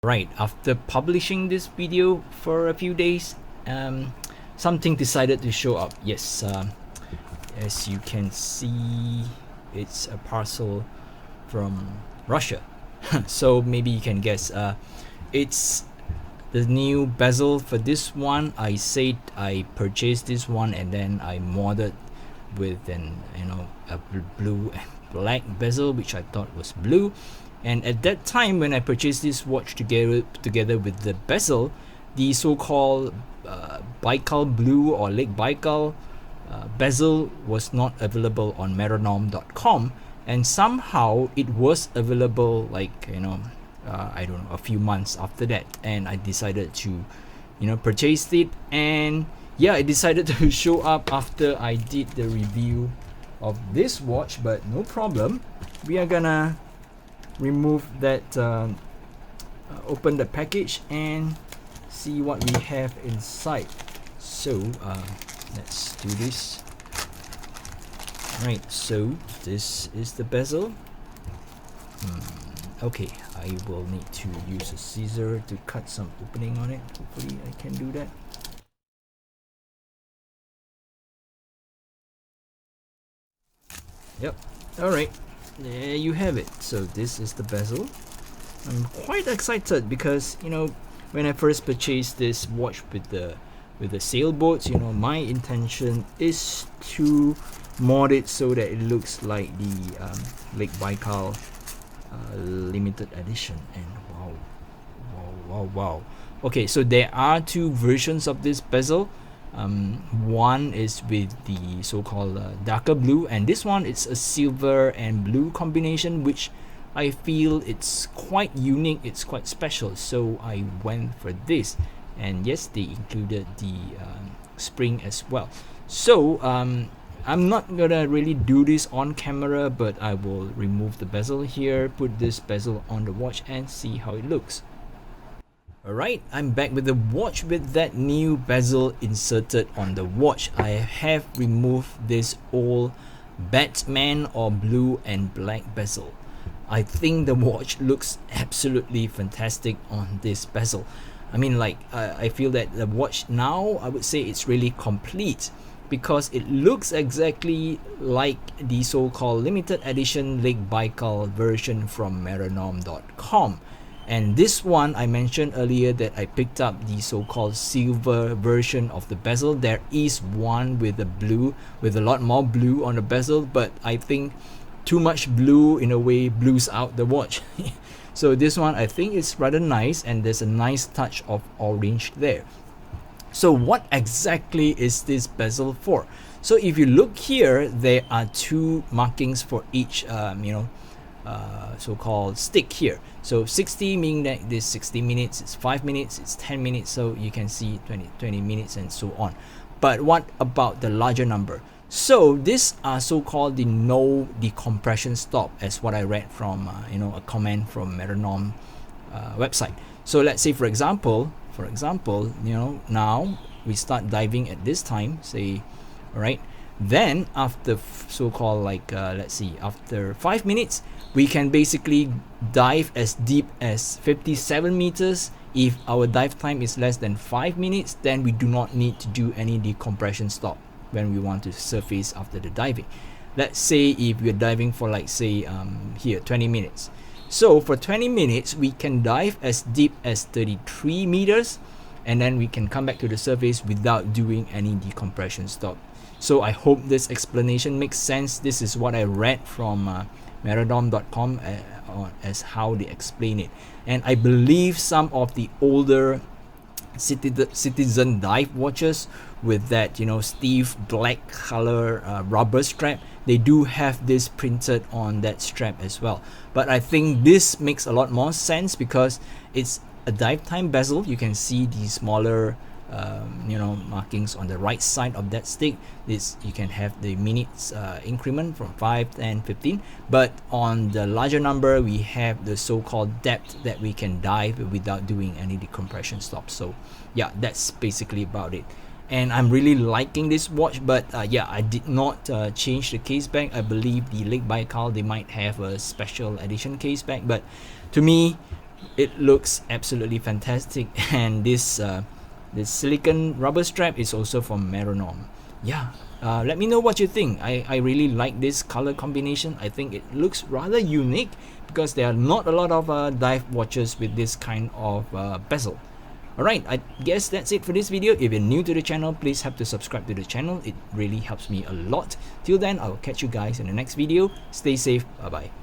Right, after publishing this video for a few days, something decided to show up. Yes, as you can see, it's a parcel from Russia. So maybe you can guess. It's the new bezel for this one. I said I purchased this one and then I modded with a blue and black bezel, which I thought was blue. And at that time, when I purchased this watch together with the bezel, the so-called Baikal Blue or Lake Baikal bezel was not available on metronom.com, and somehow it was available I don't know, a few months after that, and I decided to purchase it. And yeah, it decided to show up after I did the review of this watch, but no problem. We are gonna remove that, open the package and see what we have inside. So let's do this. Right, so this is the bezel. Okay, I will need to use a scissor to cut some opening on it. Hopefully I can do that. Yep, alright, there you have it. So this is the bezel. I'm quite excited because when I first purchased this watch with the sailboats, my intention is to mod it so that it looks like the Lake Baikal limited edition. And wow. Okay, so there are two versions of this bezel. One is with the so-called darker blue, and this one is a silver and blue combination, which I feel it's quite unique, it's quite special, so I went for this. And yes, they included the spring as well. So I'm not gonna really do this on camera, but I will remove the bezel here, put this bezel on the watch and see how it looks. Alright, I'm back with the watch with that new bezel inserted on the watch. I have removed this old Batman or blue and black bezel. I think the watch looks absolutely fantastic on this bezel. I mean, I feel that the watch now, I would say it's really complete, because it looks exactly like the so-called limited edition Lake Baikal version from metronom.com. And this one, I mentioned earlier that I picked up the so-called silver version of the bezel. There is one with a blue, with a lot more blue on the bezel, but I think too much blue in a way blues out the watch. So this one I think is rather nice, and there's a nice touch of orange there. So what exactly is this bezel for? So if you look here, there are two markings for each so-called stick here. So 60 meaning that this 60 minutes, it's 5 minutes, it's 10 minutes, so you can see 20 minutes and so on. But what about the larger number? So these are so-called the no decompression stop, as what I read from a comment from Metronom website. So let's say for example, now we start diving at this time, say, all right, then after so-called let's see, after 5 minutes, we can basically dive as deep as 57 meters. If our dive time is less than 5 minutes, then we do not need to do any decompression stop when we want to surface after the diving. Let's say if we're diving for here 20 minutes. So for 20 minutes, we can dive as deep as 33 meters, and then we can come back to the surface without doing any decompression stop. So I hope this explanation makes sense. This is what I read from metronom.com as how they explain it. And I believe some of the older Citizen dive watches with that stiff black color rubber strap, they do have this printed on that strap as well. But I think this makes a lot more sense because it's a dive time bezel. You can see the smaller markings on the right side of that stick. This you can have the minutes increment from 5, 10, 15, but on the larger number we have the so-called depth that we can dive without doing any decompression stops. So yeah, that's basically about it. And I'm really liking this watch, but yeah, I did not change the case back. I believe the Lake Baikal, they might have a special edition case back, but to me, It looks absolutely fantastic, and this silicone rubber strap is also from Meronom. Yeah, let me know what you think. I really like this color combination. I think it looks rather unique because there are not a lot of dive watches with this kind of bezel. Alright, I guess that's it for this video. If you're new to the channel, please have to subscribe to the channel. It really helps me a lot. Till then, I'll catch you guys in the next video. Stay safe. Bye bye.